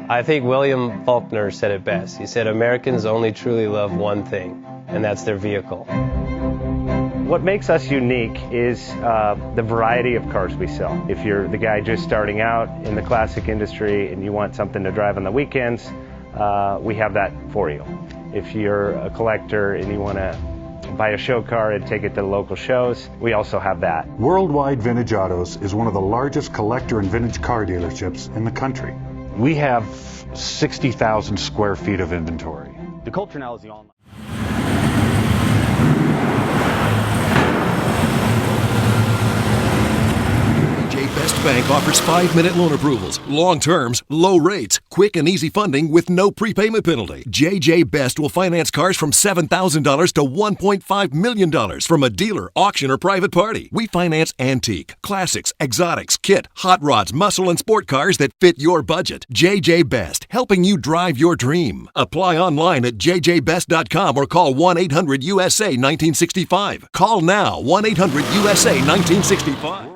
I think William Faulkner said it best. He said, Americans only truly love one thing, and that's their vehicle. What makes us unique is the variety of cars we sell. If you're the guy just starting out in the classic industry and you want something to drive on the weekends, we have that for you. If you're a collector and you want to buy a show car and take it to the local shows, we also have that. Worldwide Vintage Autos is one of the largest collector and vintage car dealerships in the country. We have 60,000 square feet of inventory. The culture now is the online. Best Bank offers 5-minute loan approvals, long terms, low rates, quick and easy funding with no prepayment penalty. JJ Best will finance cars from $7,000 to $1.5 million from a dealer, auction, or private party. We finance antique, classics, exotics, kit, hot rods, muscle, and sport cars that fit your budget. JJ Best, helping you drive your dream. Apply online at jjbest.com or call 1-800-USA-1965. Call now, 1-800-USA-1965.